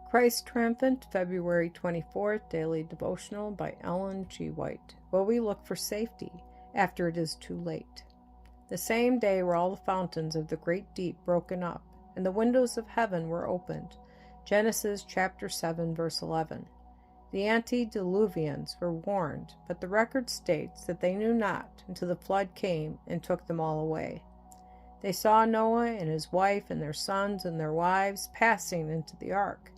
Christ's Triumphant February 24th Daily Devotional by E.G White. Will we look for safety after it is too late? The same day were all the fountains of the great deep broken up, and the windows of heaven were opened. Genesis chapter 7, verse 11. The antediluvians were warned, but the record states that they knew not until the flood came and took them all away. They saw Noah and his wife and their sons and their wives passing into the ark,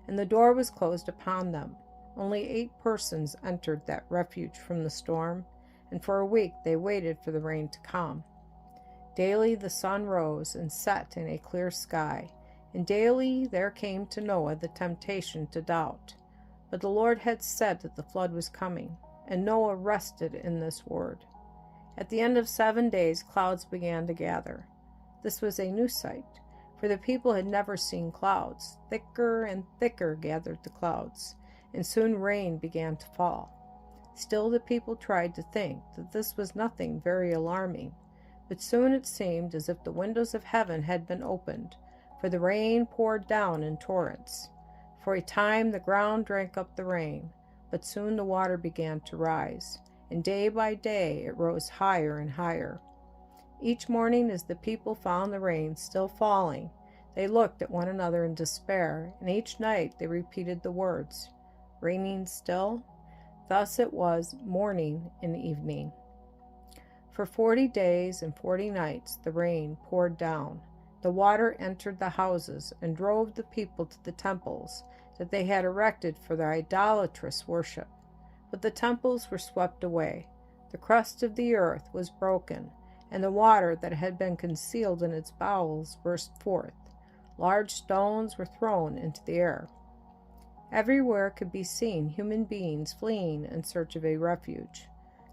and the door was closed upon them. Only 8 persons entered that refuge from the storm, and for a week they waited for the rain to come. Daily the sun rose and set in a clear sky, and daily there came to Noah the temptation to doubt. But the Lord had said that the flood was coming, and Noah rested in this word. At the end of 7 days clouds began to gather. This was a new sight, for the people had never seen clouds. Thicker and thicker gathered the clouds, and soon rain began to fall. Still the people tried to think that this was nothing very alarming, but soon it seemed as if the windows of heaven had been opened, for the rain poured down in torrents. For a time the ground drank up the rain, but soon the water began to rise, and day by day it rose higher and higher. Each morning, as the people found the rain still falling, they looked at one another in despair, and each night they repeated the words, "Raining still?" Thus it was morning and evening. For 40 days and 40 nights the rain poured down. The water entered the houses and drove the people to the temples that they had erected for their idolatrous worship. But the temples were swept away. The crust of the earth was broken, and the water that had been concealed in its bowels burst forth. Large stones were thrown into the air. Everywhere could be seen human beings fleeing in search of a refuge.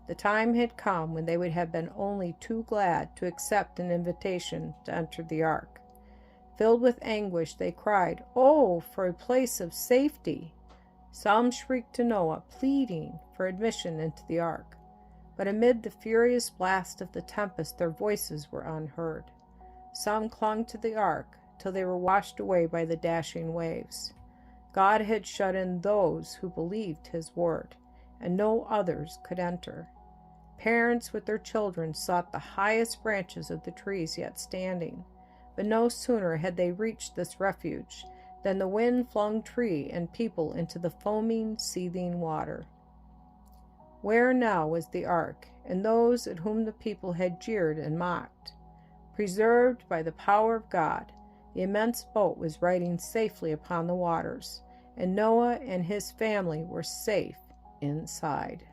The time had come when they would have been only too glad to accept an invitation to enter the ark. Filled with anguish, they cried, "Oh, for a place of safety!" Some shrieked to Noah, pleading for admission into the ark. But amid the furious blast of the tempest their voices were unheard. Some clung to the ark till they were washed away by the dashing waves. God had shut in those who believed his word, and no others could enter. Parents with their children sought the highest branches of the trees yet standing, but no sooner had they reached this refuge than the wind flung tree and people into the foaming, seething water. Where now was the ark, and those at whom the people had jeered and mocked? Preserved by the power of God, the immense boat was riding safely upon the waters, and Noah and his family were safe inside.